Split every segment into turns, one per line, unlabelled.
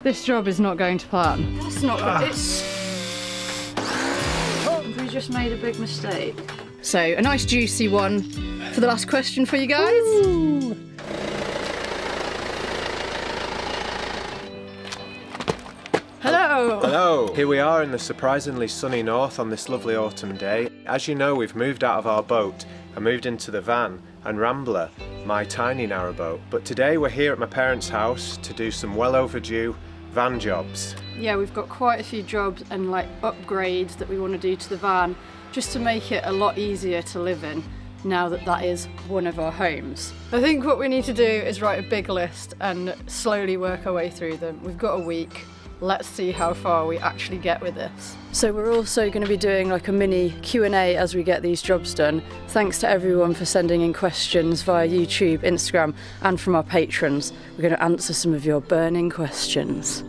This job is not going to plan. That's not good. It's... Oh, we just made a big mistake. So, a nice juicy one for the last question for you guys. Ooh. Hello!
Hello! Here we are in the surprisingly sunny north on this lovely autumn day. As you know, we've moved out of our boat and moved into the van and Rambler, my tiny narrowboat. But today we're here at my parents' house to do some well overdue van jobs.
Yeah, we've got quite a few jobs and like upgrades that we want to do to the van just to make it a lot easier to live in now that that is one of our homes. I think what we need to do is write a big list and slowly work our way through them. We've got a week. Let's see how far we actually get with this. So we're also going to be doing like a mini Q&A as we get these jobs done. Thanks to everyone for sending in questions via YouTube, Instagram and from our patrons. We're going to answer some of your burning questions.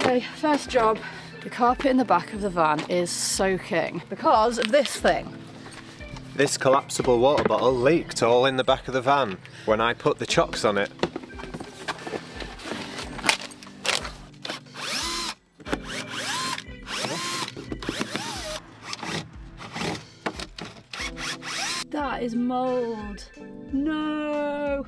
Okay, first job. The carpet in the back of the van is soaking because of this thing.
This collapsible water bottle leaked all in the back of the van when I put the chocks on it.
That is mould. No!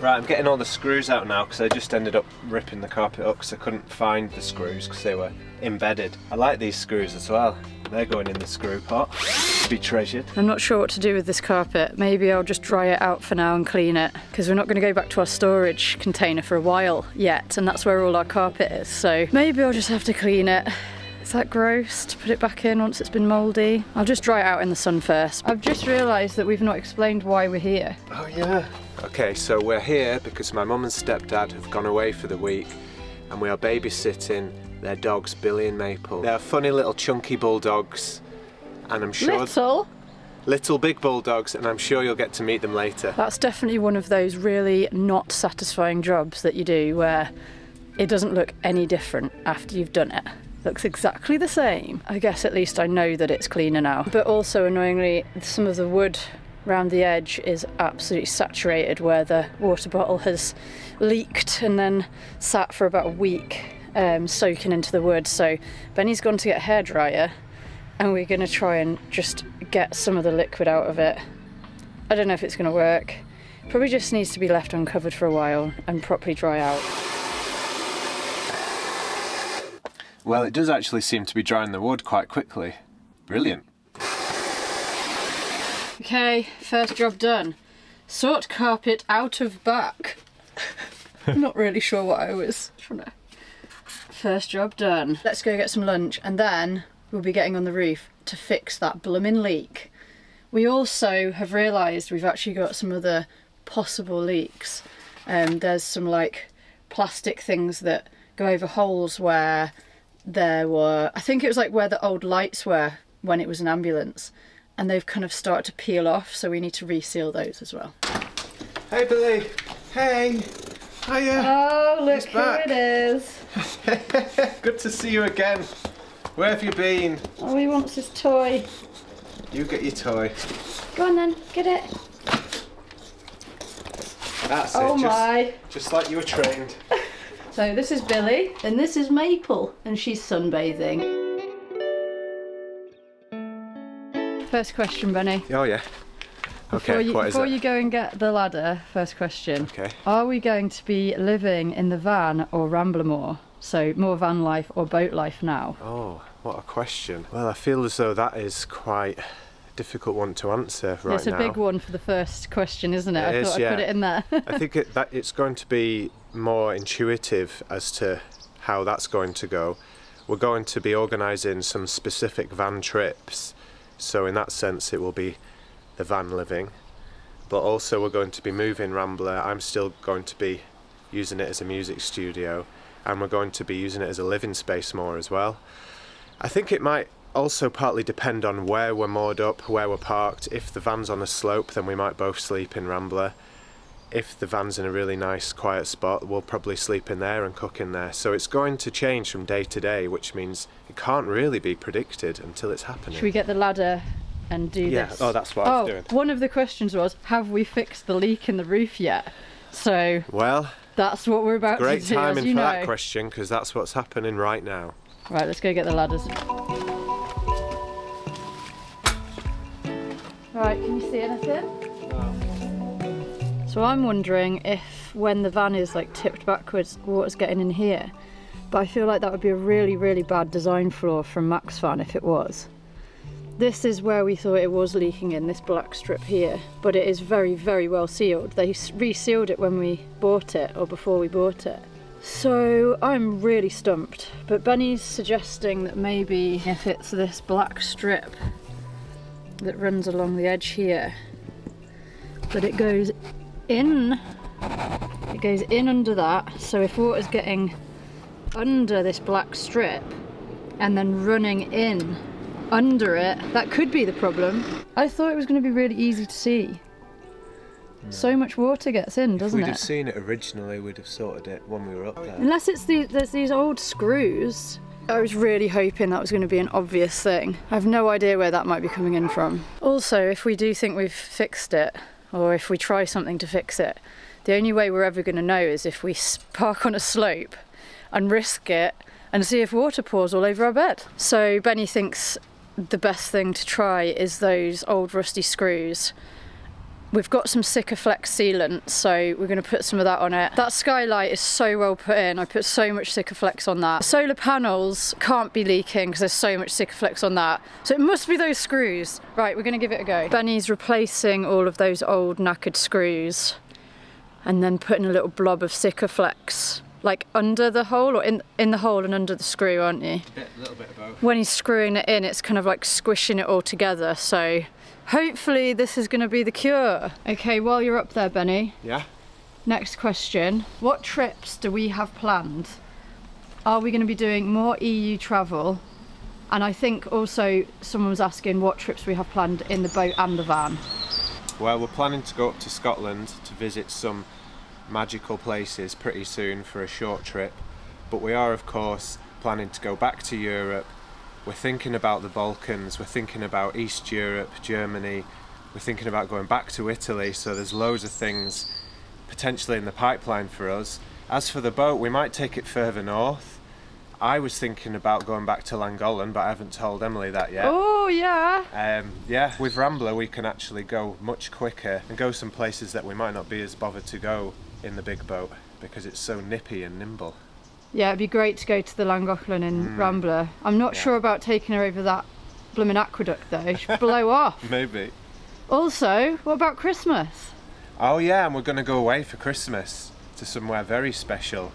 Right, I'm getting all the screws out now because I just ended up ripping the carpet up because I couldn't find the screws because they were embedded. I like these screws as well. They're going in the screw pot to be treasured.
I'm not sure what to do with this carpet. Maybe I'll just dry it out for now and clean it because we're not going to go back to our storage container for a while yet, and that's where all our carpet is. So maybe I'll just have to clean it. Is that gross to put it back in once it's been mouldy? I'll just dry it out in the sun first. I've just realised that we've not explained why we're here.
Oh yeah. Okay, so we're here because my mum and stepdad have gone away for the week and we are babysitting their dogs, Billy and Maple. They're funny little chunky bulldogs and I'm sure... Little big bulldogs, and I'm sure you'll get to meet them later.
That's definitely one of those really not satisfying jobs that you do where it doesn't look any different after you've done it. Looks exactly the same. I guess at least I know that it's cleaner now. But also annoyingly, some of the wood around the edge is absolutely saturated where the water bottle has leaked and then sat for about a week soaking into the wood. So Benny's gone to get a hairdryer and we're going to try and just get some of the liquid out of it. I don't know if it's going to work. Probably just needs to be left uncovered for a while and properly dry out.
Well, it does actually seem to be drying the wood quite quickly. Brilliant.
Okay, first job done. Sort carpet out of back. I'm not really sure what I was trying to... First job done. Let's go get some lunch and then we'll be getting on the roof to fix that bloomin' leak. We also have realised we've actually got some other possible leaks. There's some like plastic things that go over holes where there were, I think it was like where the old lights were when it was an ambulance, and they've kind of started to peel off, so we need to reseal those as well.
Hey Billy! Hey! Hiya!
Oh, look
He's
who
back.
it is!
Good to see you again. Where have you been?
Oh, he wants his toy.
You get your toy.
Go on then, get it.
That's
oh
it.
My!
Just like you were trained.
So this is Billy, and this is Maple, and she's sunbathing. First question, Benny.
Oh yeah. Okay,
before you go and get the ladder, first question.
Okay.
Are we going to be living in the van or Rambler more? So more van life or boat life now?
Oh, what a question. Well, I feel as though that is quite a difficult one to answer right now.
It's a big one for the first question, isn't it? I thought
yeah.
I'd put it in there.
I think it's going to be more intuitive as to how that's going to go. We're going to be organising some specific van trips, so in that sense it will be the van living, but also we're going to be moving Rambler. I'm still going to be using it as a music studio, and we're going to be using it as a living space more as well. I think it might also partly depend on where we're moored up, where we're parked. If the van's on a slope, then we might both sleep in Rambler. If the van's in a really nice quiet spot, we'll probably sleep in there and cook in there. So it's going to change from day to day, which means it can't really be predicted until it's happening.
Should we get the ladder and do this.
Oh, that's what I was doing.
One of the questions was, have we fixed the leak in the roof yet? So,
well,
that's what we're about to do,
great timing
as you
for
know.
that question, because that's what's happening right now.
Right, let's go get the ladders. Right, can you see anything? No. So I'm wondering if when the van is like tipped backwards, water's getting in here. But I feel like that would be a really, really bad design flaw from Mac's van if it was. This is where we thought it was leaking in, this black strip here, but it is very, very well sealed. They resealed it when we bought it, or before we bought it. So I'm really stumped, but Benny's suggesting that maybe if it's this black strip that runs along the edge here, that it goes in under that, so if water's getting under this black strip and then running in under it, that could be the problem. I thought it was going to be really easy to see. So much water gets in, doesn't it?
If we'd have seen it originally, we'd have sorted it when we were up there.
Unless it's there's these old screws. I was really hoping that was going to be an obvious thing. I have no idea where that might be coming in from. Also, if we do think we've fixed it, or if we try something to fix it, the only way we're ever going to know is if we park on a slope and risk it and see if water pours all over our bed. So Benny thinks the best thing to try is those old rusty screws. We've got some Sikaflex sealant, so we're going to put some of that on it. That skylight is so well put in. I put so much Sikaflex on that. Solar panels can't be leaking because there's so much Sikaflex on that. So it must be those screws. Right, we're going to give it a go. Benny's replacing all of those old knackered screws and then putting a little blob of Sikaflex like under the hole, or in the hole and under the screw, aren't you?
A little bit of both.
When he's screwing it in, it's kind of like squishing it all together, so hopefully this is going to be the cure. Okay, while you're up there, Benny.
Yeah?
Next question. What trips do we have planned? Are we going to be doing more EU travel? And I think also someone was asking what trips we have planned in the boat and the van.
Well, we're planning to go up to Scotland to visit some magical places pretty soon for a short trip, but we are of course planning to go back to Europe. We're thinking about the Balkans, we're thinking about East Europe, Germany, we're thinking about going back to Italy, so there's loads of things potentially in the pipeline for us. As for the boat, we might take it further north. I was thinking about going back to Llangollen, but I haven't told Emily that yet.
Oh yeah!
Yeah, with Rambler we can actually go much quicker and go some places that we might not be as bothered to go in the big boat because it's so nippy and nimble.
Yeah, it'd be great to go to the Llangollen in Rambler. I'm not sure about taking her over that blooming aqueduct though, she'll blow off.
Maybe.
Also, what about Christmas?
Oh yeah, and we're going to go away for Christmas to somewhere very special.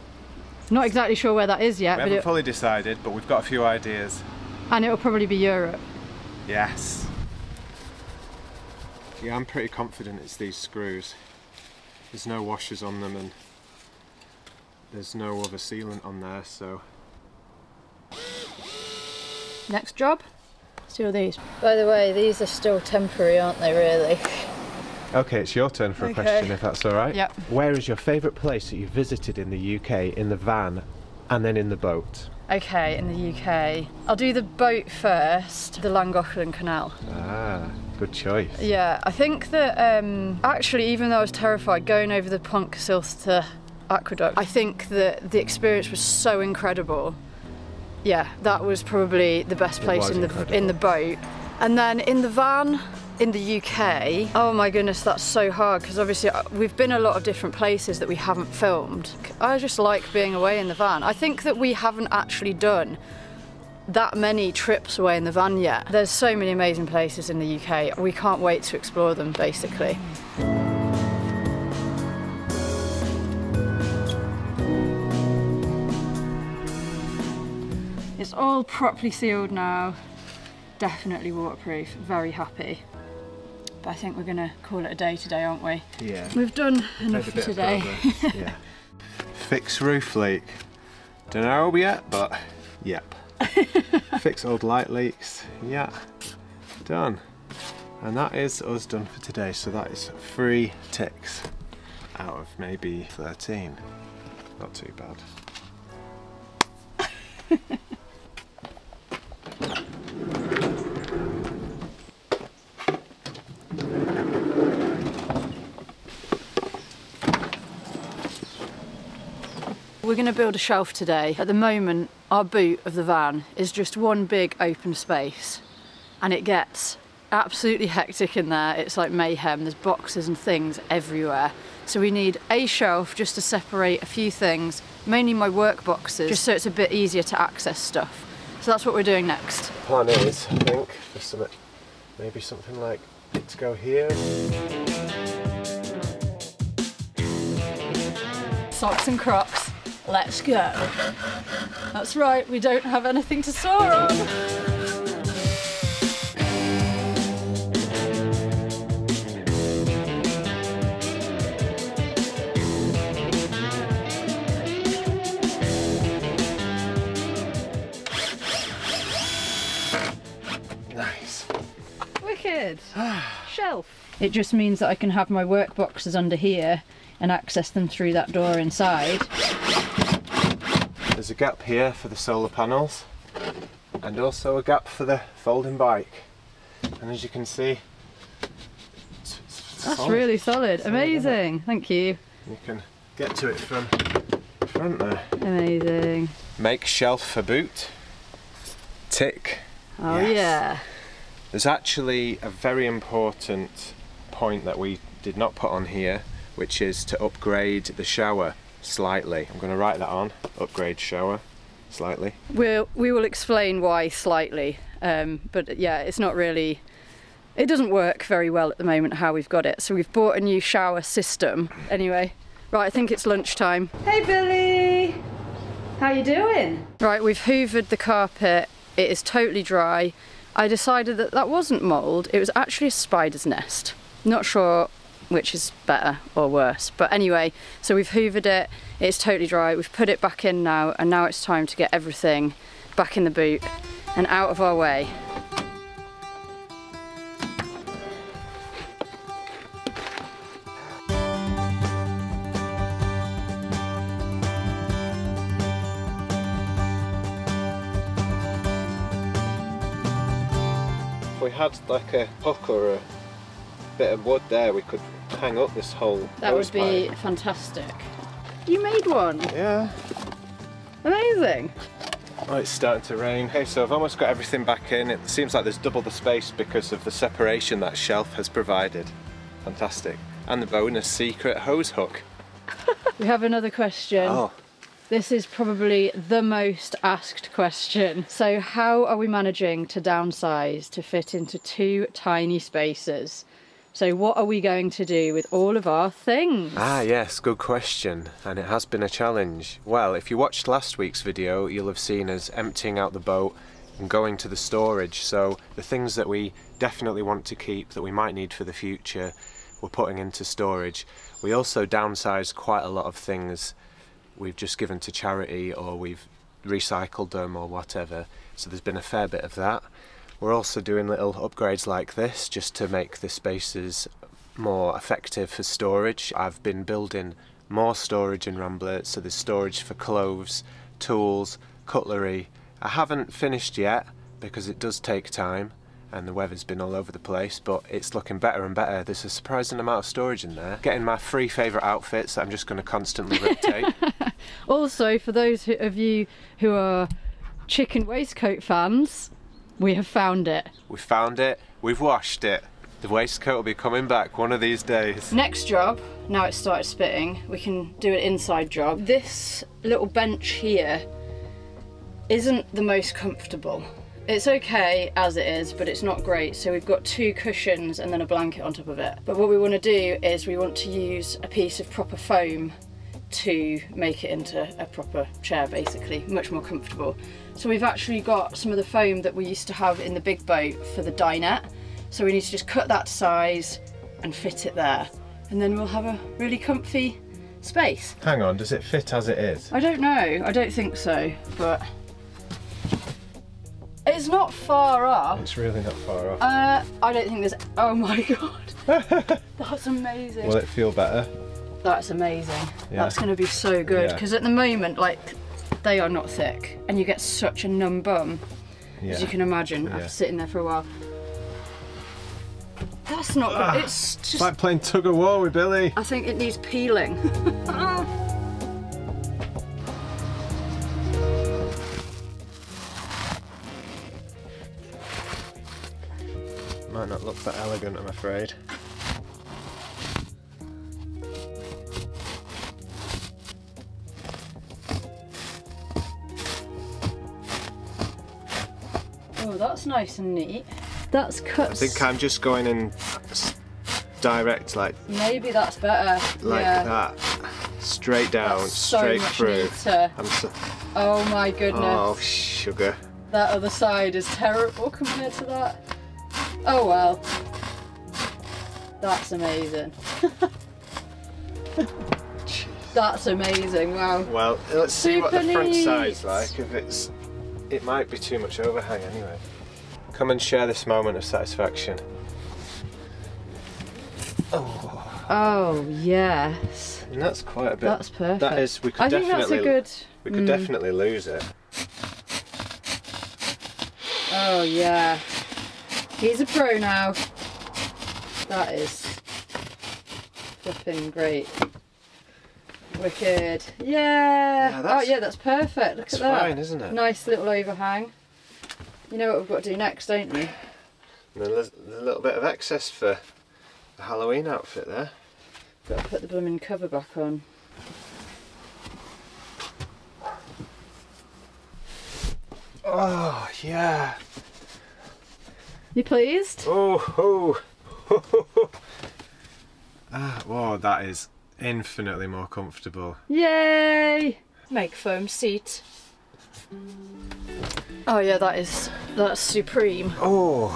Not exactly sure where that is yet.
We haven't fully decided, but we've got a few ideas.
And it'll probably be Europe.
Yes. Yeah, I'm pretty confident it's these screws. There's no washers on them and there's no other sealant on there, so...
Next job? Steal these. By the way, these are still temporary, aren't they, really?
Okay, it's your turn for a question, if that's alright.
Yep.
Where is your favourite place that you visited in the UK, in the van, and then in the boat?
Okay, in the UK. I'll do the boat first, the Llangollen Canal.
Ah, good choice.
Yeah, I think that actually, even though I was terrified going over the Pontcysyllte aqueduct, I think that the experience was so incredible. Yeah, that was probably the best place in the boat. And then in the van, in the UK, oh my goodness, that's so hard because obviously we've been a lot of different places that we haven't filmed. I just like being away in the van. I think that we haven't actually done that many trips away in the van yet. There's so many amazing places in the UK. We can't wait to explore them, basically. It's all properly sealed now. Definitely waterproof, very happy. But I think we're gonna call it a day today, aren't we?
Yeah.
We've done enough for today.
Yeah. Fix roof leak. Don't know yet, but yep. Fix old light leaks. Yeah. Done. And that is us done for today. So that is 3 ticks out of maybe 13. Not too bad.
We're going to build a shelf today. At the moment, our boot of the van is just one big open space, and it gets absolutely hectic in there. It's like mayhem. There's boxes and things everywhere. So we need a shelf just to separate a few things, mainly my work boxes, just so it's a bit easier to access stuff. So that's what we're doing next.
The plan is, I think, for something, maybe something like it to go here.
Socks and Crocs, let's go. That's right, we don't have anything to store on.
Nice.
Wicked. Shelf. It just means that I can have my work boxes under here and access them through that door inside.
There's a gap here for the solar panels and also a gap for the folding bike. And as you can see, it's
that's
solid.
really solid. Amazing. Thank you.
You can get to it from the front there.
Amazing.
Make shelf for boot. Tick.
Oh
Yes.
yeah.
There's actually a very important point that we did not put on here, which is to upgrade the shower slightly. I'm going to write that on, upgrade shower slightly.
We will explain why slightly, but yeah, it's not really, it doesn't work very well at the moment how we've got it. So we've bought a new shower system. Anyway, right, I think it's lunchtime. Hey Billy! How you doing? Right, we've hoovered the carpet. It is totally dry. I decided that that wasn't mould, it was actually a spider's nest. Not sure which is better or worse, but anyway, so we've hoovered it, it's totally dry, we've put it back in now, and now it's time to get everything back in the boot and out of our way.
If we had like a hook or a bit of wood there, we could hang up this whole
That would be fantastic. You made one?
Yeah.
Amazing.
Oh, it's starting to rain. Okay, so I've almost got everything back in. It seems like there's double the space because of the separation that shelf has provided. Fantastic. And the bonus secret hose hook.
We have another question.
Oh.
This is probably the most asked question. So how are we managing to downsize to fit into 2 tiny spaces? So what are we going to do with all of our things?
Ah yes, good question, and it has been a challenge. Well, if you watched last week's video, you'll have seen us emptying out the boat and going to the storage. So the things that we definitely want to keep, that we might need for the future, we're putting into storage. We also downsized quite a lot of things we've just given to charity, or we've recycled them or whatever. So there's been a fair bit of that. We're also doing little upgrades like this just to make the spaces more effective for storage. I've been building more storage in Rambler, so there's storage for clothes, tools, cutlery. I haven't finished yet because it does take time and the weather's been all over the place, but it's looking better and better. There's a surprising amount of storage in there. Getting my 3 favourite outfits that I'm just going to constantly rotate.
Also, for those of you who are chicken waistcoat fans, we have found it.
We found it, we've washed it. The waistcoat will be coming back one of these days.
Next job, now it's started spitting, we can do an inside job. This little bench here isn't the most comfortable. It's okay as it is, but it's not great. So we've got 2 cushions and then a blanket on top of it. But what we want to do is we want to use a piece of proper foam to make it into a proper chair, basically, much more comfortable. So we've actually got some of the foam that we used to have in the big boat for the dinette. So we need to just cut that to size and fit it there. And then we'll have a really comfy space.
Hang on, does it fit as it is?
I don't know, I don't think so, but it's not far off.
It's really not far off.
I don't think there's, oh my god. That's amazing.
Will it feel better?
That's amazing.
Yeah.
That's going to be so good,
Yeah.
because at the moment, like, they are not thick and you get such a numb bum, as you can imagine, after sitting there for a while. That's not good. It's just...
It's like playing tug of war with Billy.
I think it needs peeling.
might not look that elegant, I'm afraid.
Oh, that's nice and neat. That's cut.
I think I'm just going in direct, like
maybe that's better.
Like that, straight down,
that's so
straight
much
through.
Neater. Oh my goodness.
Oh sugar.
That other side is terrible compared to that. Oh well. That's amazing. That's amazing, wow.
Well, let's see what the front
neat.
side's like. If it might be too much overhang anyway. Come and share this moment of satisfaction.
Oh yes.
And that's quite a bit.
That's perfect.
That is. We could
I think
definitely.
that's a good.
We could definitely lose it.
Oh yeah. He's a pro now. That is flipping great. Wicked. Yeah. Oh yeah, that's perfect. Look at that.
Fine, isn't it?
Nice little overhang. You know what we've got to do next, don't you?
And there's a little bit of excess for the Halloween outfit there.
Got to put the blooming cover back on.
Oh yeah.
You pleased?
Oh. Whoa, that is infinitely more comfortable.
Yay! Make foam seat. Oh yeah, that's supreme.
Oh.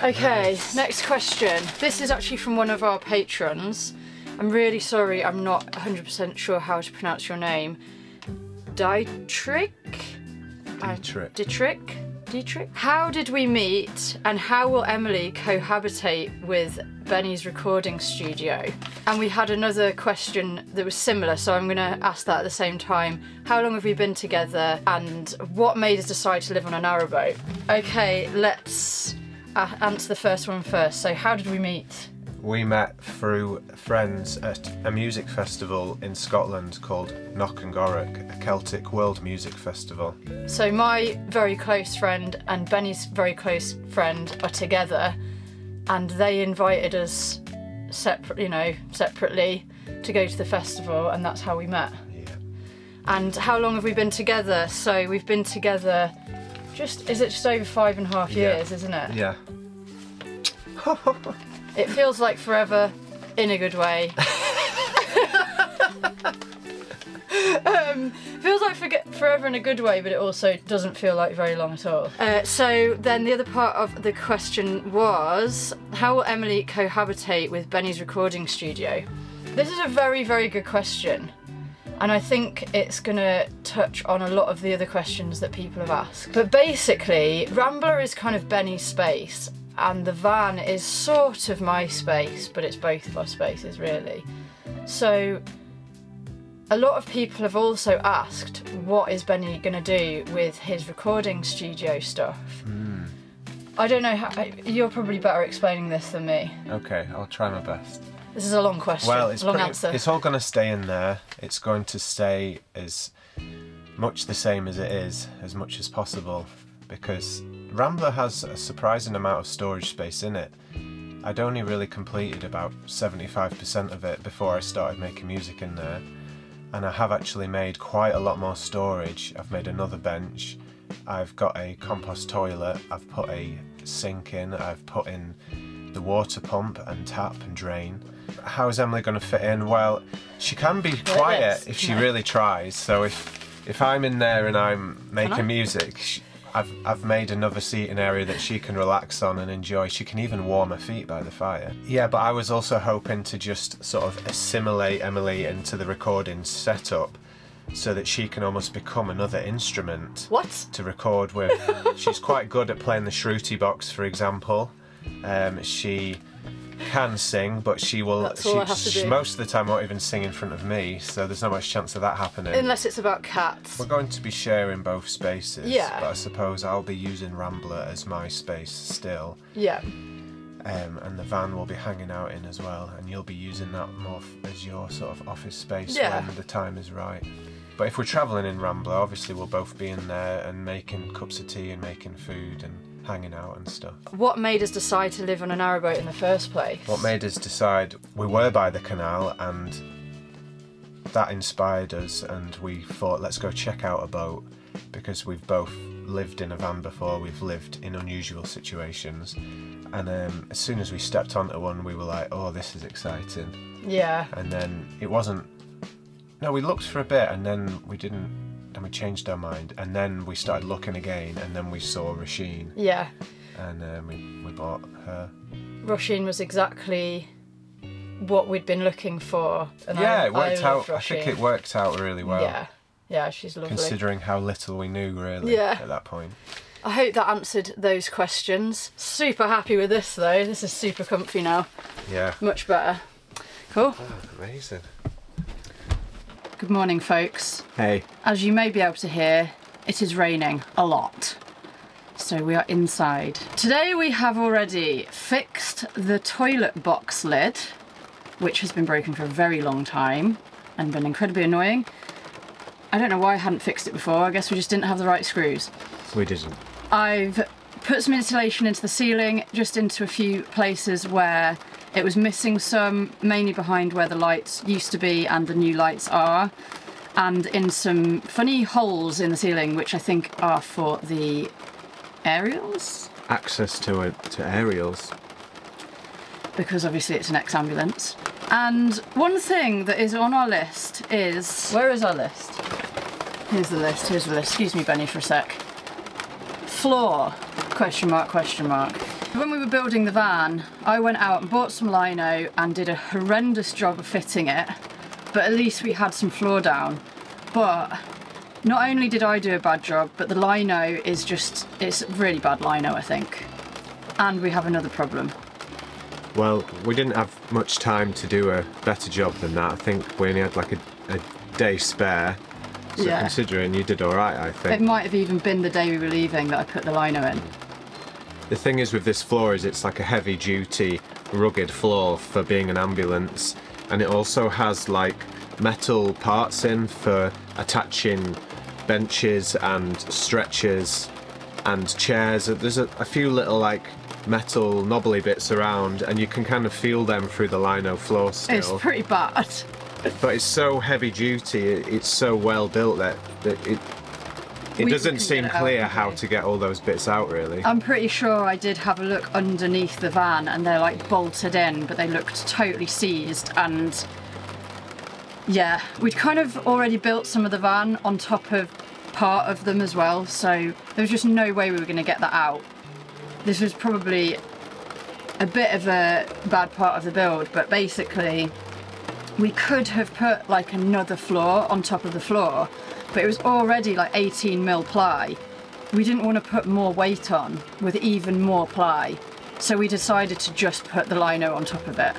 Okay,
nice.
Next question. This is actually from one of our patrons. I'm really sorry, I'm not 100% sure how to pronounce your name. Dietrich? Dietrich? How did we meet and how will Emily cohabitate with Benny's recording studio? And we had another question that was similar, so I'm going to ask that at the same time. How long have we been together and what made us decide to live on a narrowboat? Okay, let's answer the first one first. So how did we meet?
We met through friends at a music festival in Scotland called Knock and Gorrock, a Celtic world music festival.
So my very close friend and Benny's very close friend are together, and they invited us separately to go to the festival, and that's how we met.
Yeah.
And how long have we been together? So we've been together just over 5.5 years, isn't it?
Yeah.
It feels like forever, in a good way. Feels like forever in a good way, but it also doesn't feel like very long at all. So then the other part of the question was, how will Emily cohabitate with Benny's recording studio? This is a very, very good question. And I think it's going to touch on a lot of the other questions that people have asked. But basically, Rambler is kind of Benny's space, and the van is sort of my space, but it's both of our spaces really. So a lot of people have also asked, what is Benny going to do with his recording studio stuff? I don't know how, you're probably better explaining this than me.
Okay, I'll try my best.
This is a long question,
well,
answer.
It's all going to stay in there. It's going to stay as much the same as it is, as much as possible, because Rambler has a surprising amount of storage space in it. I'd only really completed about 75% of it before I started making music in there, and I have actually made quite a lot more storage. I've made another bench, I've got a compost toilet, I've put a sink in, I've put in the water pump and tap and drain. How's Emily going to fit in? Well, she can be quiet if she really tries, so if I'm in there and I'm making music, I've made another seating area that she can relax on and enjoy. She can even warm her feet by the fire. Yeah, but I was also hoping to just sort of assimilate Emily into the recording setup so that she can almost become another instrument to record with. She's quite good at playing the shruti box, for example. She can sing, but she most of the time won't even sing in front of me, so there's not much chance of that happening.
Unless it's about cats.
We're going to be sharing both spaces,
yeah.
But I suppose I'll be using Rambler as my space still.
Yeah.
And the van will be hanging out in as well, and you'll be using that more as your sort of office space when the time is right. But if we're travelling in Rambler, obviously we'll both be in there and making cups of tea and making food and hanging out and stuff.
What made us decide to live on a narrowboat in the first place?
What made us decide? We were by the canal and that inspired us, and we thought, let's go check out a boat, because we've both lived in a van before, we've lived in unusual situations, and as soon as we stepped onto one we were like, oh, this is exciting.
Yeah.
And then it wasn't, no, we looked for a bit and then we didn't, and we changed our mind, and then we started looking again, and then we saw Rasheen.
Yeah.
And we bought her.
Rasheen was exactly what we'd been looking for. And
yeah, it worked out.
Rasheen.
I think it worked out really well.
Yeah. Yeah, she's lovely.
Considering how little we knew, really, at that point.
I hope that answered those questions. Super happy with this, though. This is super comfy now.
Yeah.
Much better. Cool.
Oh, amazing.
Good morning, folks.
Hey.
As you may be able to hear, it is raining a lot. So we are inside. Today we have already fixed the toilet box lid, which has been broken for a very long time and been incredibly annoying. I don't know why I hadn't fixed it before. I guess we just didn't have the right screws.
We didn't.
I've put some insulation into the ceiling, just into a few places where it was missing some, mainly behind where the lights used to be and the new lights are, and in some funny holes in the ceiling, which I think are for the aerials?
Access to aerials.
Because obviously it's an ex-ambulance. And one thing that is on our list is... Where is our list? Here's the list, here's the list. Excuse me, Benny, for a sec. Floor, question mark, question mark. When we were building the van, I went out and bought some lino and did a horrendous job of fitting it, but at least we had some floor down. But not only did I do a bad job, but the lino is just, it's really bad lino, I think. And we have another problem.
Well, we didn't have much time to do a better job than that. I think we only had like a day spare. So
yeah.
Considering you did alright, I think.
It might have even been the day we were leaving that I put the lino in.
The thing is with this floor is it's like a heavy duty, rugged floor for being an ambulance, and it also has like metal parts in for attaching benches and stretchers and chairs. There's a few little like metal knobbly bits around, and you can kind of feel them through the lino floor still.
It's pretty bad.
But it's so heavy duty, it's so well built that it doesn't seem clear how to get all those bits out, really.
I'm pretty sure I did have a look underneath the van and they're like bolted in, but they looked totally seized. And yeah, we'd kind of already built some of the van on top of part of them as well, so there was just no way we were going to get that out. This was probably a bit of a bad part of the build, but basically we could have put like another floor on top of the floor, but it was already like 18mm ply. We didn't want to put more weight on with even more ply, so we decided to just put the lino on top of it.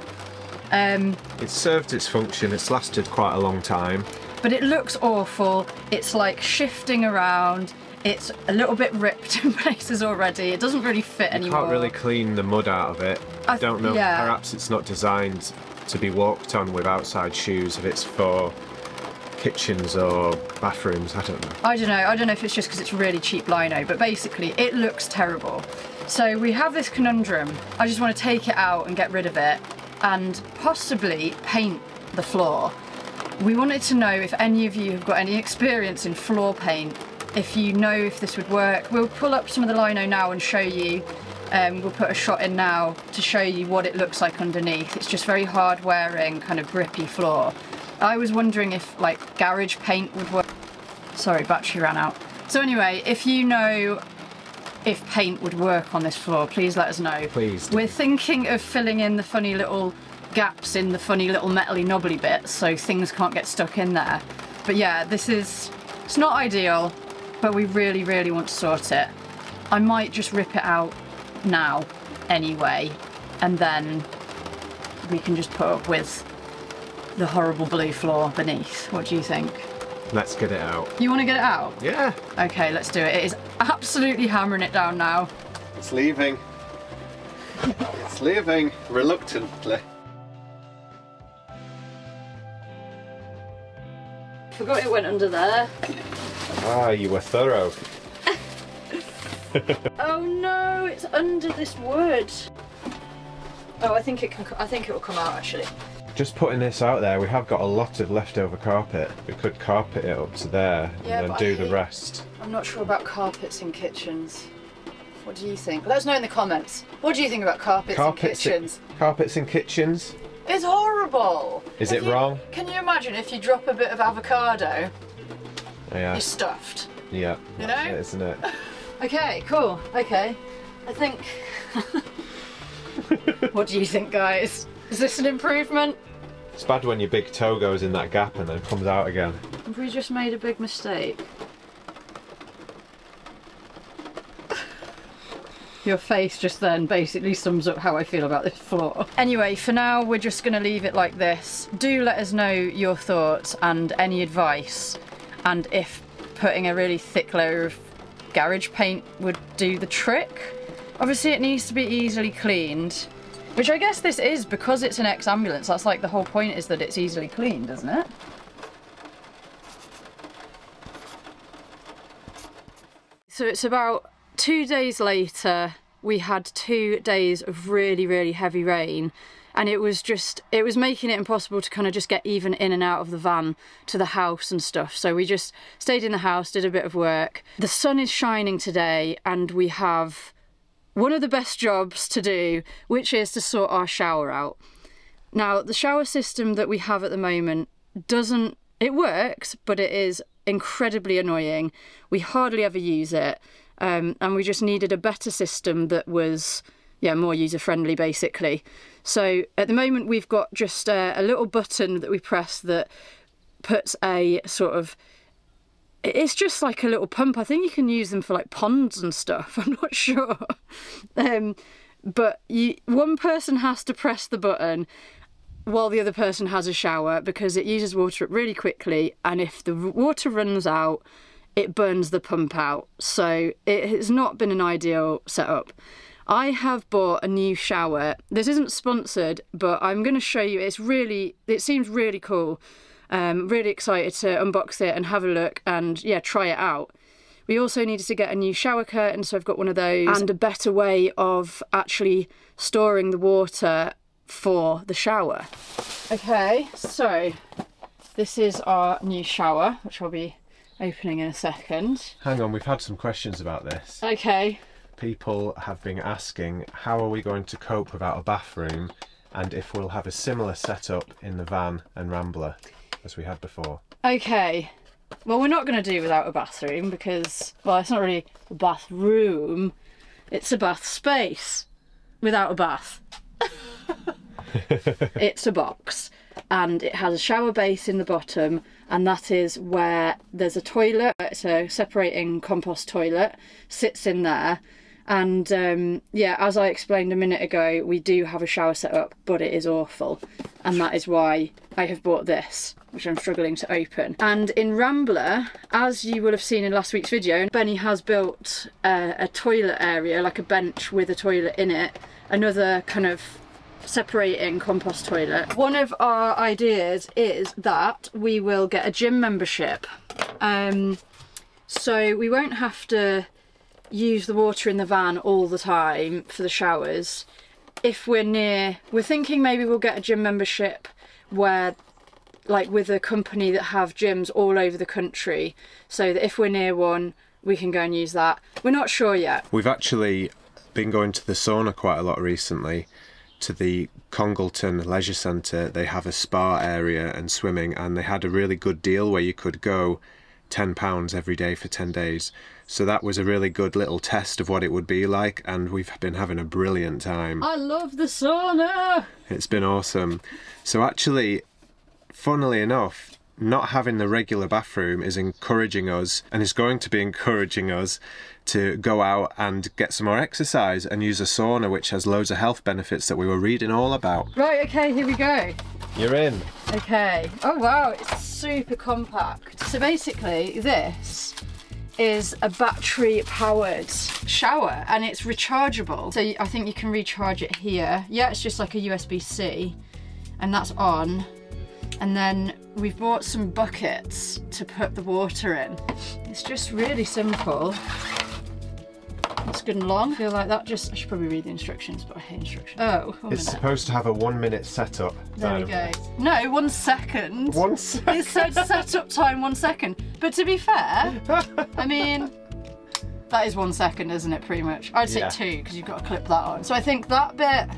It served its function, it's lasted quite a long time.
But it looks awful, it's like shifting around, it's a little bit ripped in places already, it doesn't really fit anymore.
You can't really clean the mud out of it. I don't know,
yeah.
Perhaps it's not designed to be walked on with outside shoes, if it's for kitchens or bathrooms, I don't know. I don't know if it's just because it's really cheap lino, but basically it looks terrible. So we have this conundrum. I just want to take it out and get rid of it and possibly paint the floor. We wanted to know if any of you have got any experience in floor paint, if you know if this would work. We'll pull up some of the lino now and show you. We'll put a shot in now to show you what it looks like underneath. It's just very hard wearing, kind of grippy floor. I was wondering if like garage paint would work. Sorry, battery ran out. So anyway, if you know if paint would work on this floor, please let us know. Please.
We're thinking of filling in the funny little gaps in the funny little metally knobbly bits so things can't get stuck in there. But yeah, it's not ideal, but we really, really want to sort it. I might just rip it out now anyway, and then we can just put up with the horrible blue floor beneath. What do you think?
Let's get it out.
You want to get it out?
Yeah.
Okay, let's do it. It is absolutely hammering it down now.
It's leaving. It's leaving, reluctantly.
Forgot it went under there.
Ah, you were thorough.
Oh no, it's under this wood. Oh, I think it will come out actually.
Just putting this out there, we have got a lot of leftover carpet. We could carpet it up to there and then do the rest.
I'm not sure about carpets in kitchens. What do you think? Let us know in the comments. What do you think about carpets in kitchens?
Carpets in kitchens?
It's horrible.
Is it wrong?
Can you imagine if you drop a bit of avocado?
Yeah.
You're stuffed.
Yeah.
You know?
That's it, isn't it?
Okay, cool. Okay. I think... What do you think, guys? Is this an improvement?
It's bad when your big toe goes in that gap and then comes out again.
Have we just made a big mistake? Your face just then basically sums up how I feel about this floor. Anyway, for now we're just going to leave it like this. Do let us know your thoughts and any advice, and if putting a really thick layer of garage paint would do the trick. Obviously it needs to be easily cleaned, which I guess this is because it's an ex-ambulance. That's like the whole point, is that it's easily cleaned, isn't it? So it's about 2 days later. We had 2 days of really, really heavy rain, and it was making it impossible to kind of just get even in and out of the van to the house and stuff. So we just stayed in the house, did a bit of work. The sun is shining today, and we have one of the best jobs to do, which is to sort our shower out. Now, the shower system that we have at the moment it works, but it is incredibly annoying. We hardly ever use it. And we just needed a better system that was, more user-friendly, basically. So at the moment we've got just a little button that we press that puts a sort of... It's just like a little pump. I think you can use them for like ponds and stuff. I'm not sure. But one person has to press the button while the other person has a shower, because it uses water up really quickly, and if the water runs out, it burns the pump out. So it has not been an ideal setup. I have bought a new shower. This isn't sponsored, but I'm going to show you. It seems really cool. Really excited to unbox it and have a look and try it out. We also needed to get a new shower curtain, so I've got one of those, and a better way of actually storing the water for the shower. Okay, so this is our new shower, which I'll be opening in a second.
Hang on, we've had some questions about this.
Okay.
People have been asking, how are we going to cope without a bathroom, and if we'll have a similar setup in the van and Rambler as we had before.
Okay, well, we're not going to do without a bathroom because, well, it's not really a bathroom, it's a bath space without a bath. It's a box, and it has a shower base in the bottom, and that is where there's a toilet. It's a separating compost toilet, sits in there. And as I explained a minute ago, we do have a shower set up, but it is awful, and that is why I have bought this, which I'm struggling to open. And in Rambler, as you will have seen in last week's video, Benny has built a toilet area, like a bench with a toilet in it, another kind of separating compost toilet. One of our ideas is that we will get a gym membership, so we won't have to use the water in the van all the time for the showers. If we're thinking maybe we'll get a gym membership where, like, with a company that have gyms all over the country, so that if we're near one we can go and use that. We're not sure yet.
We've actually been going to the sauna quite a lot recently. To the Congleton Leisure Centre, they have a spa area and swimming, and they had a really good deal where you could go £10 every day for 10 days. So that was a really good little test of what it would be like, and we've been having a brilliant time.
I love the sauna!
It's been awesome. So actually, funnily enough, not having the regular bathroom is encouraging us, and is going to be encouraging us to go out and get some more exercise and use a sauna, which has loads of health benefits that we were reading all about.
Right, okay, here we go.
You're in.
Okay. Oh wow, it's super compact. So basically this is a battery powered shower, and it's rechargeable. So I think you can recharge it here. Yeah, it's just like a USB-C, and that's on. And then we've bought some buckets to put the water in. It's just really simple. It's good and long. I feel like that just, I should probably read the instructions, but I hate instructions. Oh, 1 minute.
It's supposed to have a 1 minute setup.
There we go. No, 1 second.
1 second.
It said setup time 1 second. But to be fair, I mean, that is 1 second, isn't it, pretty much? I'd say 2, because you've got to clip that on. So I think that bit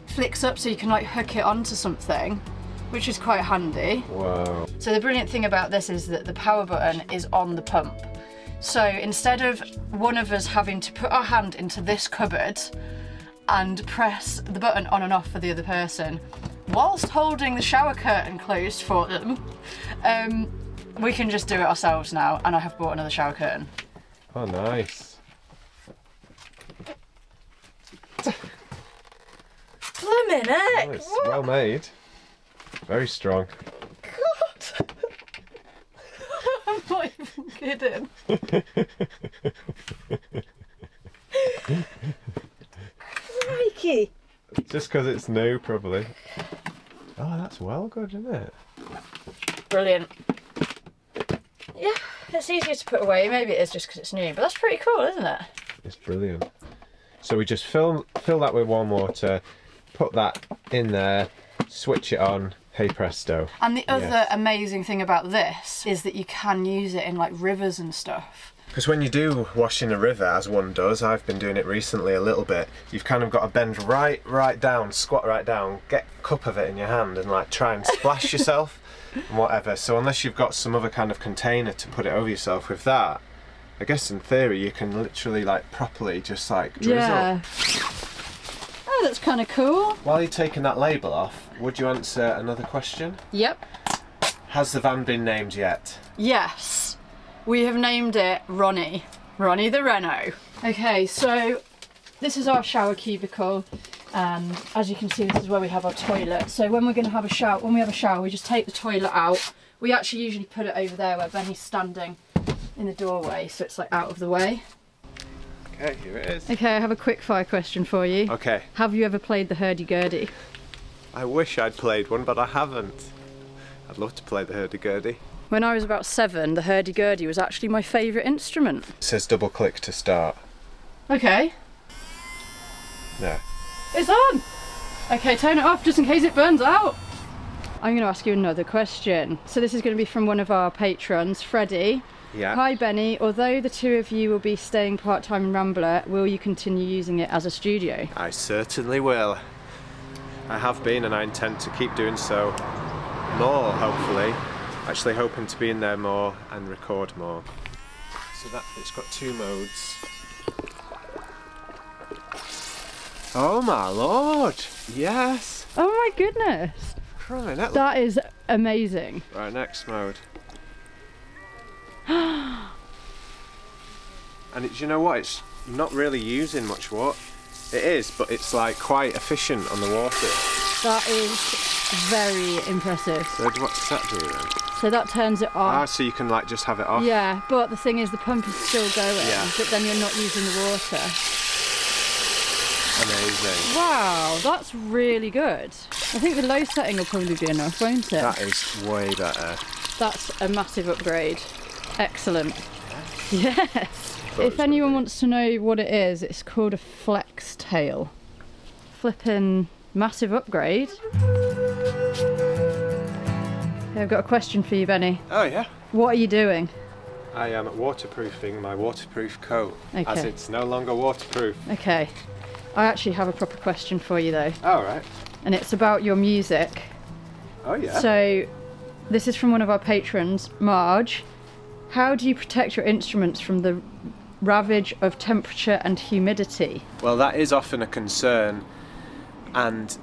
flicks up so you can like hook it onto something, which is quite handy.
Whoa.
So the brilliant thing about this is that the power button is on the pump. So instead of one of us having to put our hand into this cupboard and press the button on and off for the other person, whilst holding the shower curtain closed for them, we can just do it ourselves now, and I have bought another shower curtain.
Oh, nice.
Blimmin' heck!
Oh, it's well made. Very strong.
God! I'm not even kidding. Crikey!
Just because it's new, probably. Oh, that's well good, isn't it?
Brilliant. Yeah, it's easier to put away. Maybe it is just because it's new, but that's pretty cool, isn't it?
It's brilliant. So we just fill that with warm water, put that in there, switch it on, hey presto.
And the other amazing thing about this is that you can use it in like rivers and stuff.
Because when you do wash in a river, as one does, I've been doing it recently a little bit, you've kind of got to bend right down, squat right down, get a cup of it in your hand and like try and splash yourself and whatever. So unless you've got some other kind of container to put it over yourself with that, I guess in theory you can literally like properly just like drizzle.
Yeah. Oh, that's kind of cool.
While you're taking that label off, would you answer another question?
Yep.
Has the van been named yet?
Yes. We have named it Ronnie. Ronnie the Reno. Okay, so this is our shower cubicle. As you can see, this is where we have our toilet. So when we're going to have a shower, we just take the toilet out. We actually usually put it over there where Benny's standing in the doorway, so it's like out of the way.
Okay, here it is.
Okay, I have a quick fire question for you.
Okay.
Have you ever played the hurdy-gurdy?
I wish I'd played one, but I haven't. I'd love to play the hurdy-gurdy.
When I was about 7, the hurdy-gurdy was actually my favourite instrument.
It says double click to start.
Okay.
Yeah.
It's on! Okay, turn it off just in case it burns out. I'm going to ask you another question. So this is going to be from one of our patrons, Freddie.
Yeah.
Hi Benny, although the two of you will be staying part-time in Rambler, will you continue using it as a studio?
I certainly will. I have been and I intend to keep doing so more, hopefully. Actually hoping to be in there more and record more. So that it's got 2 modes. Oh my lord! Yes!
Oh my goodness!
Crying out.
That is amazing.
Right, next mode. And do you know what? It's not really using much water. It is, but it's like quite efficient on the water.
That is very impressive.
So what does that do then?
So that turns it off.
Ah, so you can like just have it off?
Yeah, but the thing is the pump is still going, but then you're not using the water.
Amazing.
Wow, that's really good. I think the low setting will probably be enough, won't it?
That is way better.
That's a massive upgrade. Excellent. Yes. If anyone wants to know what it is, it's called a flex tail. Flippin' massive upgrade. Okay, I've got a question for you, Benny.
Oh yeah?
What are you doing?
I am waterproofing my waterproof coat, as
Okay.
it's no longer waterproof.
Okay. I actually have a proper question for you though.
Oh right.
And it's about your music.
Oh yeah?
So, this is from one of our patrons, Marge. How do you protect your instruments from the ravage of temperature and humidity?
Well, that is often a concern, and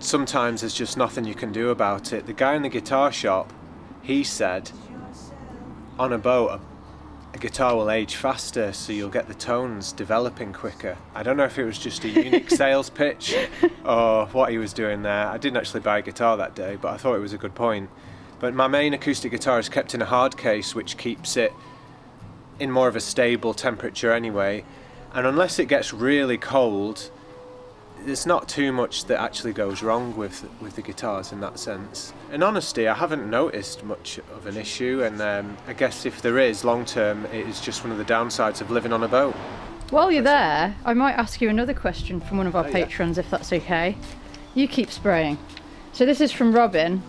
sometimes there's just nothing you can do about it. The guy in the guitar shop, he said, on a boat, a guitar will age faster, so you'll get the tones developing quicker. I don't know if it was just a unique sales pitch or what he was doing there. I didn't actually buy a guitar that day, but I thought it was a good point. But my main acoustic guitar is kept in a hard case, which keeps it in more of a stable temperature anyway. And unless it gets really cold, there's not too much that actually goes wrong with the guitars in that sense. In honesty, I haven't noticed much of an issue, and I guess if there is, long term, it is just one of the downsides of living on a boat.
While you're there, I might ask you another question from one of our patrons, if that's okay. You keep spraying. So this is from Robin.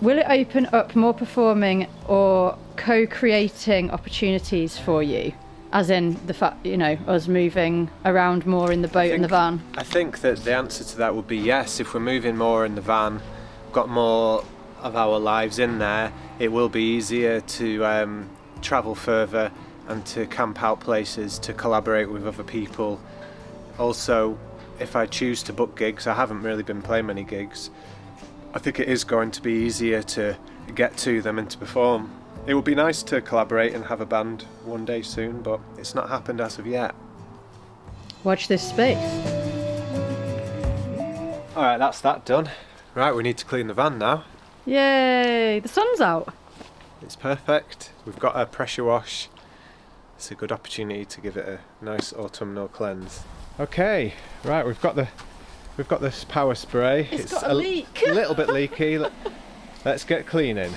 Will it open up more performing or co-creating opportunities for you? As in the fact, you know, us moving around more in the boat and the van?
I think that the answer to that would be yes. If we're moving more in the van, got more of our lives in there, it will be easier to travel further and to camp out places, to collaborate with other people. Also, if I choose to book gigs, I haven't really been playing many gigs, I think it is going to be easier to get to them and to perform. It would be nice to collaborate and have a band one day soon, but it's not happened as of yet.
Watch this space.
Alright, that's that done. Right, we need to clean the van now.
Yay, the sun's out.
It's perfect. We've got a pressure wash. It's a good opportunity to give it a nice autumnal cleanse. Okay, right, we've got this power spray.
It's got a leak.
A little bit leaky. Let's get cleaning.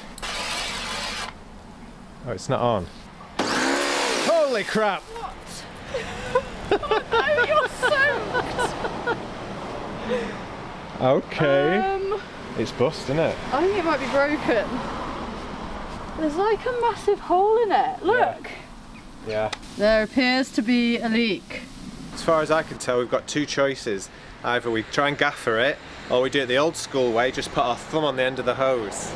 Oh, it's not on. Holy crap!
What? Oh no, you're soaked!
Okay. It's bust, isn't it?
I think it might be broken. There's like a massive hole in it. Look!
Yeah.
There appears to be a leak.
As far as I can tell, we've got two choices. Either we try and gaffer it, or we do it the old school way, just put our thumb on the end of the hose.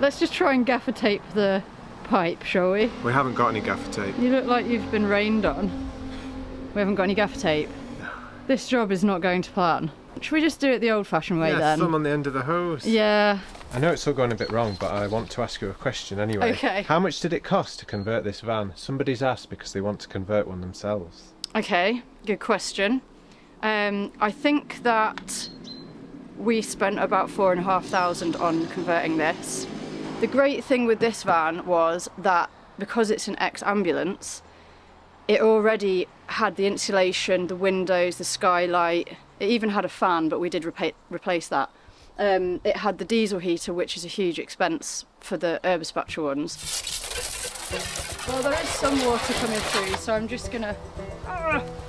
Let's just try and gaffer tape the pipe, shall we?
We haven't got any gaffer tape.
You look like you've been rained on. We haven't got any gaffer tape.
No.
This job is not going to plan. Should we just do it the old-fashioned way then?
Thumb on the end of the hose.
Yeah.
I know it's all going a bit wrong, but I want to ask you a question anyway.
Okay.
How much did it cost to convert this van? Somebody's asked because they want to convert one themselves.
Okay, good question. I think that we spent about £4,500 on converting this. The great thing with this van was that because it's an ex-ambulance, it already had the insulation, the windows, the skylight. It even had a fan, but we did replace that. It had the diesel heater, which is a huge expense for the Urbaspatcher ones. Well, there is some water coming through, so I'm just gonna...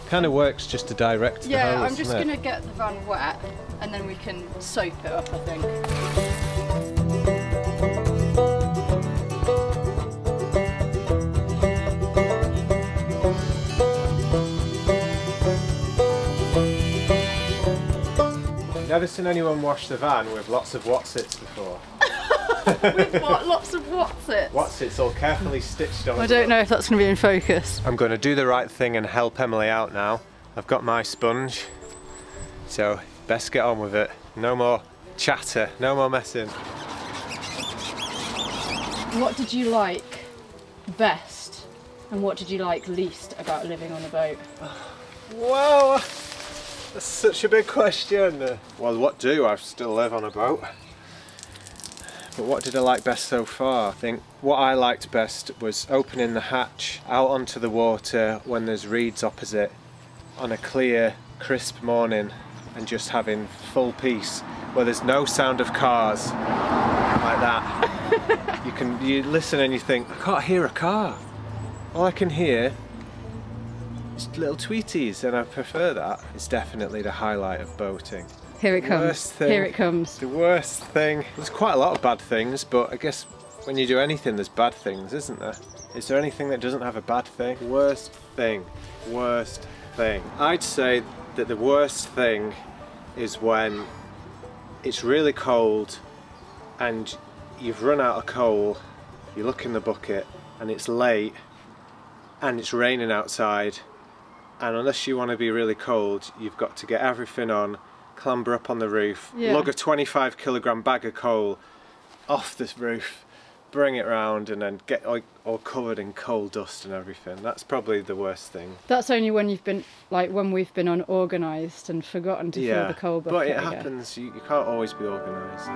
Kind of works just to direct the hose,
yeah, I'm just
doesn't it?
gonna get the van wet, and then we can soap it up, I think.
Never seen anyone wash the van with lots of Watsits before.
With what? Lots of Watsits?
Watsits all carefully stitched on.
I don't know if that's going to be in focus.
I'm going to do the right thing and help Emily out now. I've got my sponge, so best get on with it. No more chatter, no more messing.
What did you like best and what did you like least about living on a boat?
Whoa! That's such a big question. Well, what do? I still live on a boat. But what did I like best so far? I think what I liked best was opening the hatch out onto the water when there's reeds opposite on a clear, crisp morning and just having full peace where there's no sound of cars like that. You listen and you think, I can't hear a car. All I can hear is little tweeties, and I prefer that. It's definitely the highlight of boating.
Here it comes. Here it comes.
The worst thing. There's quite a lot of bad things, but I guess when you do anything, there's bad things, isn't there? Is there anything that doesn't have a bad thing? Worst thing. Worst thing. I'd say that the worst thing is when it's really cold and you've run out of coal, you look in the bucket and it's late and it's raining outside, and unless you want to be really cold, you've got to get everything on, clamber up on the roof, lug a 25 kilogram bag of coal off this roof, bring it round and then get all covered in coal dust and everything. That's probably the worst thing.
That's only when you've been, like when we've been unorganised and forgotten to fill the coal bucket.
But it happens, you can't always be organised.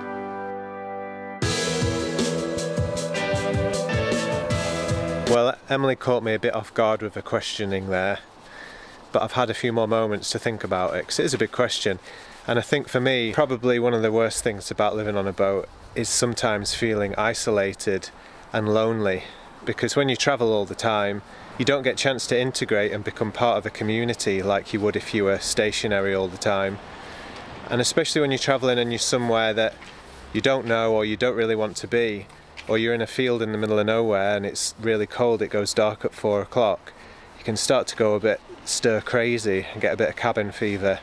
Well, Emily caught me a bit off guard with her questioning there, but I've had a few more moments to think about it because it is a big question. And I think for me, probably one of the worst things about living on a boat is sometimes feeling isolated and lonely because when you travel all the time, you don't get a chance to integrate and become part of a community like you would if you were stationary all the time. And especially when you're travelling and you're somewhere that you don't know or you don't really want to be, or you're in a field in the middle of nowhere and it's really cold, it goes dark at 4 o'clock, you can start to go a bit stir crazy and get a bit of cabin fever.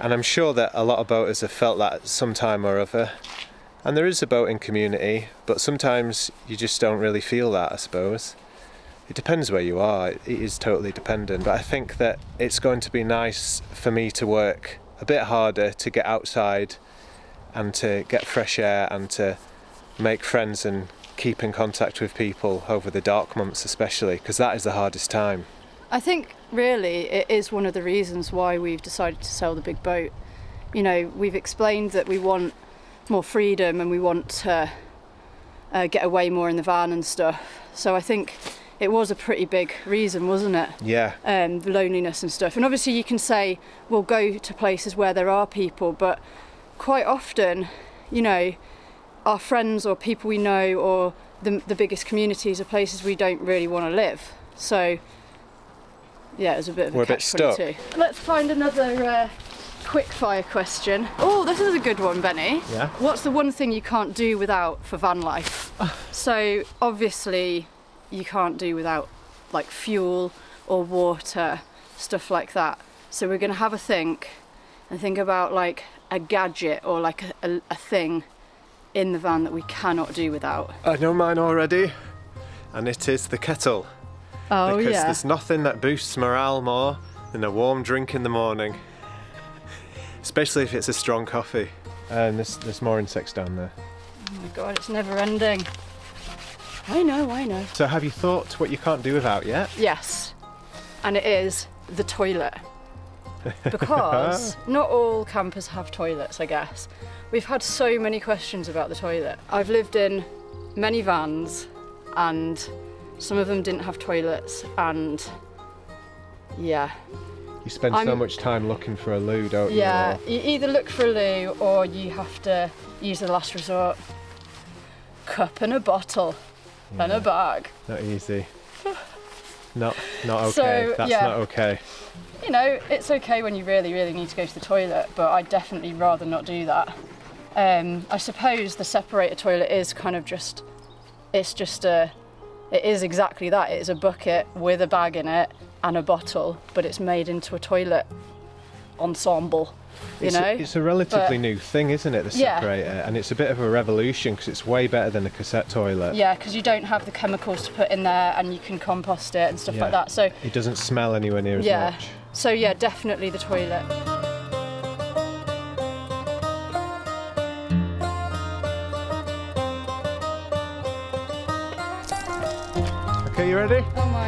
And I'm sure that a lot of boaters have felt that at some time or other. And there is a boating community, but sometimes you just don't really feel that, I suppose. It depends where you are, it is totally dependent. But I think that it's going to be nice for me to work a bit harder to get outside and to get fresh air and to make friends and keep in contact with people over the dark months especially, because that is the hardest time.
I think really it is one of the reasons why we've decided to sell the big boat. You know, we've explained that we want more freedom and we want to get away more in the van and stuff. So I think it was a pretty big reason, wasn't it?
Yeah.
The loneliness and stuff. And obviously you can say, we'll go to places where there are people, but quite often, you know, our friends or people we know or the biggest communities are places we don't really want to live. So yeah, it was a bit of a catch-22. Let's find another quick fire question. Oh, this is a good one, Benny.
Yeah.
What's the one thing you can't do without for van life? So obviously you can't do without like fuel or water, stuff like that. So we're gonna have a think and think about like a gadget or like a thing in the van that we cannot do without.
I know mine already, and it is the kettle.
Oh
because
yeah.
There's nothing that boosts morale more than a warm drink in the morning. Especially if it's a strong coffee. And there's more insects down there.
Oh my god, it's never ending. I know.
So have you thought what you can't do without yet?
Yes, and it is the toilet. Because not all campers have toilets, I guess. We've had so many questions about the toilet. I've lived in many vans and some of them didn't have toilets, and yeah.
You spend so much time looking for a loo, don't you?
Yeah, you either look for a loo or you have to use the last resort. Cup and a bottle and a bag.
Not easy. Not okay.
So,
that's
yeah.
not okay.
You know, it's okay when you really need to go to the toilet, but I'd definitely rather not do that. I suppose the separator toilet is kind of just, it is exactly that. It is a bucket with a bag in it and a bottle, but it's made into a toilet ensemble, you know?
It's a relatively new thing, isn't it, the separator?
Yeah.
And it's a bit of a revolution because it's way better than a cassette toilet.
Yeah, because you don't have the chemicals to put in there and you can compost it and stuff like that. So
it doesn't smell anywhere near as much.
So yeah, definitely the toilet.
Okay, you ready?
Oh my.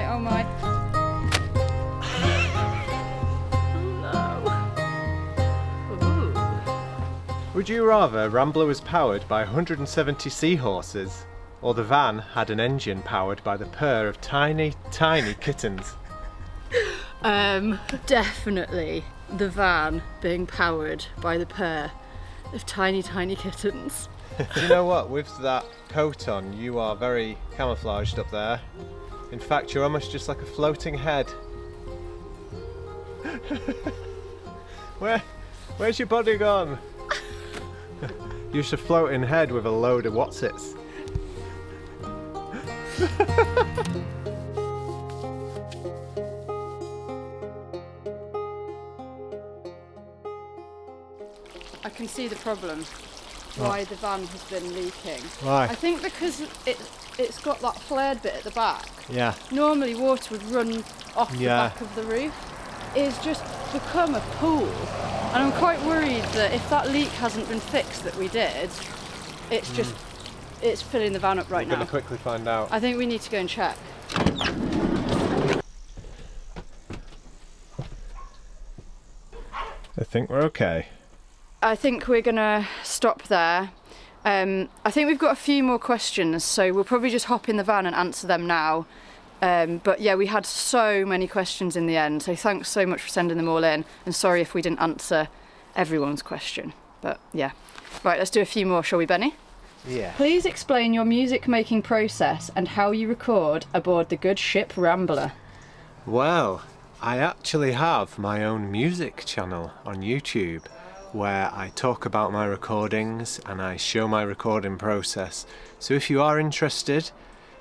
Would you rather Rambler was powered by 170 seahorses, or the van had an engine powered by the purr of tiny kittens?
Definitely the van being powered by the purr of tiny kittens.
Do you know what? With that coat on, you are very camouflaged up there. In fact, you're almost just like a floating head. Where's your body gone? You're just a floating head with a load of whatsits.
I can see the problem. Why the van has been leaking.
Why?
I think because it's got that flared bit at the back.
Yeah.
Normally water would run off the back of the roof. It's just become a pool. And I'm quite worried that if that leak hasn't been fixed that we did, it's just, it's filling the van up right now.
We're going to quickly find out.
I think we need to go and check.
I think we're okay.
I think we're gonna stop there. I think we've got a few more questions, so we'll probably just hop in the van and answer them now. But yeah, we had so many questions in the end, so thanks so much for sending them all in, and sorry if we didn't answer everyone's question. But yeah. Right, let's do a few more, shall we, Benny?
Yeah.
Please explain your music making process and how you record aboard the good ship Rambler.
Well, I actually have my own music channel on YouTube where I talk about my recordings and I show my recording process. So if you are interested,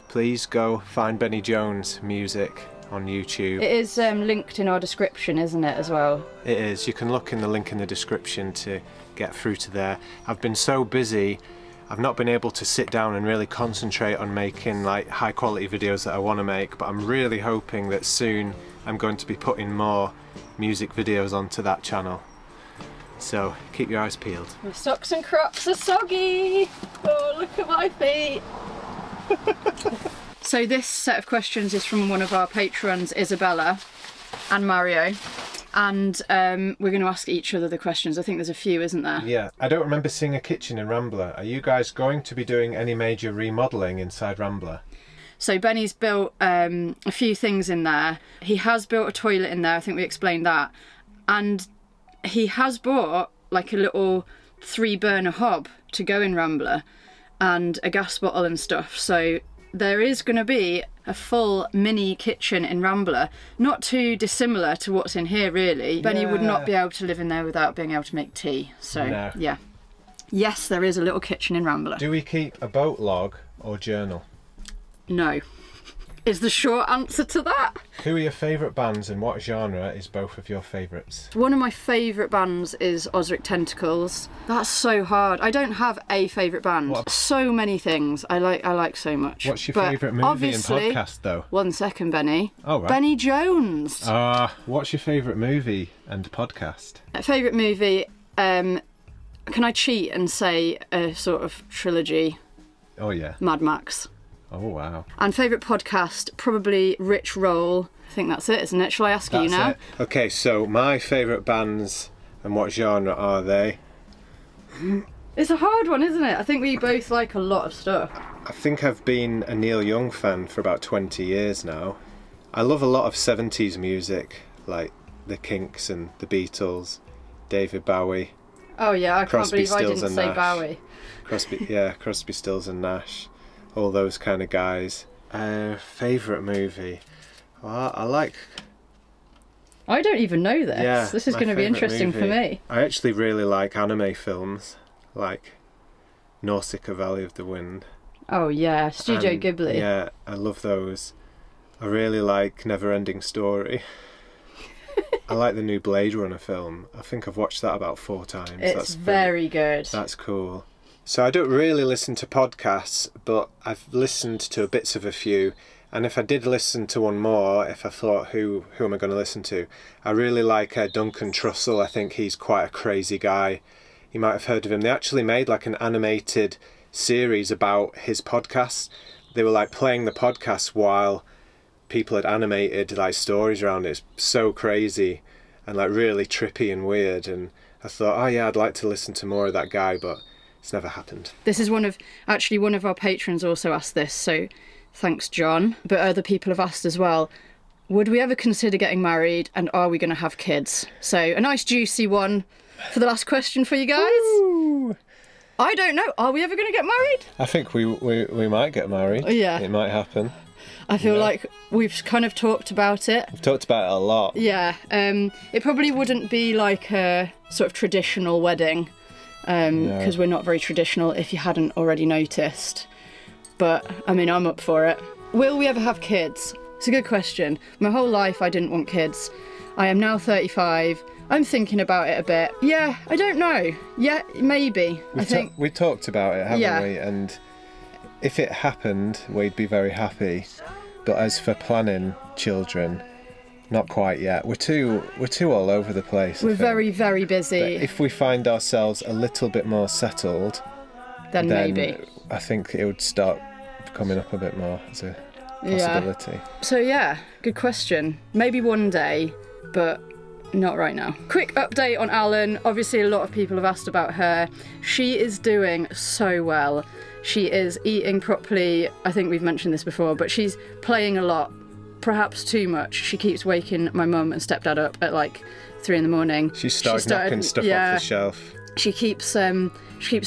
please go find Benny Jones Music on YouTube.
It is linked in our description, isn't it, as well?
It is. You can look in the link in the description to get through to there. I've been so busy, I've not been able to sit down and really concentrate on making like high quality videos that I want to make, but I'm really hoping that soon I'm going to be putting more music videos onto that channel. So keep your eyes peeled.
My socks and crocs are soggy. Oh, look at my feet. So this set of questions is from one of our patrons, Isabella and Mario. And we're going to ask each other the questions. I think there's a few, isn't there?
Yeah. I don't remember seeing a kitchen in Rambler. Are you guys going to be doing any major remodelling inside Rambler?
So Benny's built a few things in there. He has built a toilet in there, I think we explained that. And he has bought like a little 3-burner hob to go in Rambler and a gas bottle and stuff. So there is going to be a full mini kitchen in Rambler, not too dissimilar to what's in here really. Yeah. Benny would not be able to live in there without being able to make tea. So no. Yeah. Yes, there is a little kitchen in Rambler.
Do we keep a boat log or journal?
No, is the short answer to that.
Who are your favourite bands and what genre is both of your favourites?
One of my favourite bands is Osric Tentacles. That's so hard. I don't have a favourite band. What? So many things I like so much.
What's your favourite movie and podcast though?
1 second, Benny.
Oh, right.
Benny Jones.
What's your favourite movie and podcast?
Favourite movie, can I cheat and say a sort of trilogy?
Oh yeah.
Mad Max.
Oh wow.
And favourite podcast, probably Rich Roll. I think that's it, isn't it? Shall I ask you now?
It. Okay, so my favourite bands and what genre are they?
It's a hard one, isn't it? I think we both like a lot of stuff.
I think I've been a Neil Young fan for about 20 years now. I love a lot of 70s music, like the Kinks and the Beatles, David Bowie.
Oh yeah, I can't believe I
Stills
didn't say Bowie.
Crosby, Stills and Nash. All those kind of guys. Favourite movie? Well, I
don't even know this.
Yeah,
this is going to be interesting for me.
I actually really like anime films, like Nausicaa Valley of the Wind.
Oh yeah, Studio Ghibli.
Yeah, I love those. I really like Neverending Story. I like the new Blade Runner film. I think I've watched that about 4 times.
It's very good.
That's cool. So I don't really listen to podcasts, but I've listened to bits of a few, and if I did listen to one more, if I thought who am I going to listen to, I really like Duncan Trussell. I think he's quite a crazy guy. You might have heard of him. They actually made like an animated series about his podcasts. They were like playing the podcast while people had animated like stories around it. It's so crazy and like really trippy and weird, and I thought, oh yeah, I'd like to listen to more of that guy, but it's never happened. This is
one of our patrons also asked this, so thanks John. But other people have asked as well, would we ever consider getting married and are we going to have kids? So a nice juicy one for the last question for you guys.
Ooh.
I don't know, are we ever going to get married?
I think we might get married.
Yeah.
It might happen.
I feel like we've kind of talked about it.
We've talked about it a lot.
Yeah, it probably wouldn't be like a sort of traditional wedding. Because we're not very traditional, if you hadn't already noticed. But, I mean, I'm up for it. Will we ever have kids? It's a good question. My whole life I didn't want kids. I am now 35. I'm thinking about it a bit. Yeah, I don't know. Yeah, maybe.
We talked about it, haven't we? And if it happened, we'd be very happy. But as for planning children, not quite yet. We're too all over the place.
We're very, very busy.
But if we find ourselves a little bit more settled, then maybe. I think it would start coming up a bit more as a possibility.
Yeah. So yeah, good question. Maybe one day, but not right now. Quick update on Alan. Obviously a lot of people have asked about her. She is doing so well. She is eating properly. I think we've mentioned this before, but she's playing a lot. Perhaps too much. She keeps waking my mum and stepdad up at like 3 in the morning.
She started knocking stuff off the shelf.
She keeps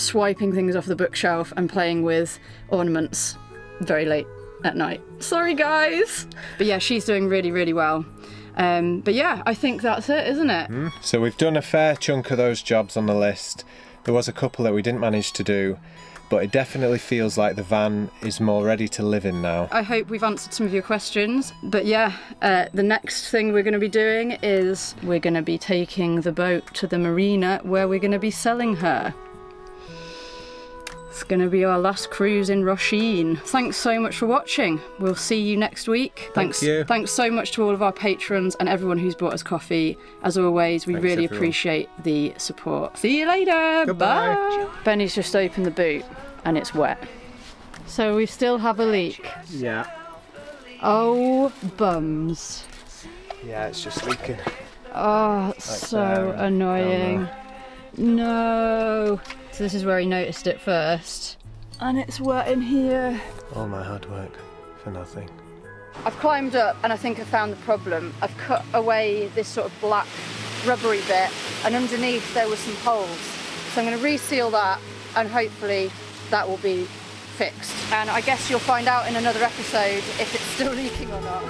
swiping things off the bookshelf and playing with ornaments very late at night. Sorry guys! But yeah, she's doing really, really well. But yeah, I think that's it, isn't it?
So we've done a fair chunk of those jobs on the list. There was a couple that we didn't manage to do, but it definitely feels like the van is more ready to live in now.
I hope we've answered some of your questions. But yeah, the next thing we're going to be doing is we're going to be taking the boat to the marina where we're going to be selling her. It's going to be our last cruise in Roisin. Thanks so much for watching. We'll see you next week.
Thank you.
Thanks so much to all of our patrons and everyone who's bought us coffee. As always, we really appreciate the support. See you later.
Goodbye.
Bye. Benny's just opened the boot and it's wet. So we still have a leak.
Yeah.
Oh, bums.
Yeah, it's just leaking.
Oh, it's so annoying. No. So this is where he noticed it first. And it's wet in here.
All my hard work for nothing.
I've climbed up and I think I found the problem. I've cut away this sort of black rubbery bit and underneath there were some holes. So I'm going to reseal that and hopefully that will be fixed. And I guess you'll find out in another episode if it's still leaking or not.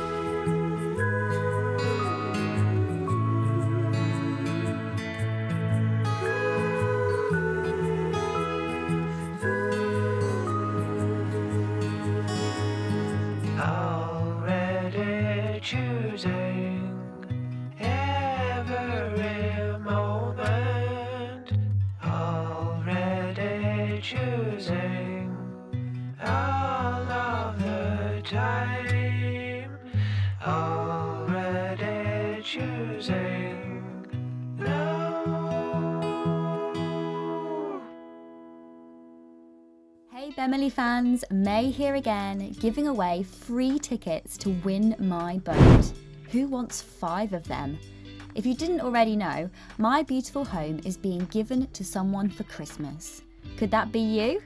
Choosing every moment, already choosing all of the time, already choosing no.
Hey Bemily fans, May here again, giving away free tickets to win my boat. Who wants 5 of them? If you didn't already know, my beautiful home is being given to someone for Christmas. Could that be you?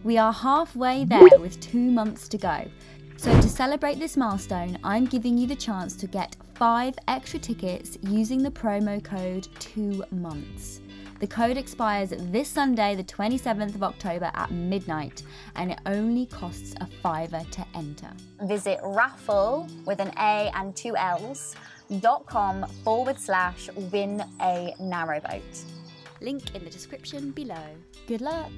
We are halfway there with 2 months to go. So to celebrate this milestone, I'm giving you the chance to get 5 extra tickets using the promo code 2 months. The code expires this Sunday, the 27th of October at midnight, and it only costs a £5 to enter.
Visit raffle with an A and 2 L's.com/win a narrowboat.
Link in the description below. Good luck!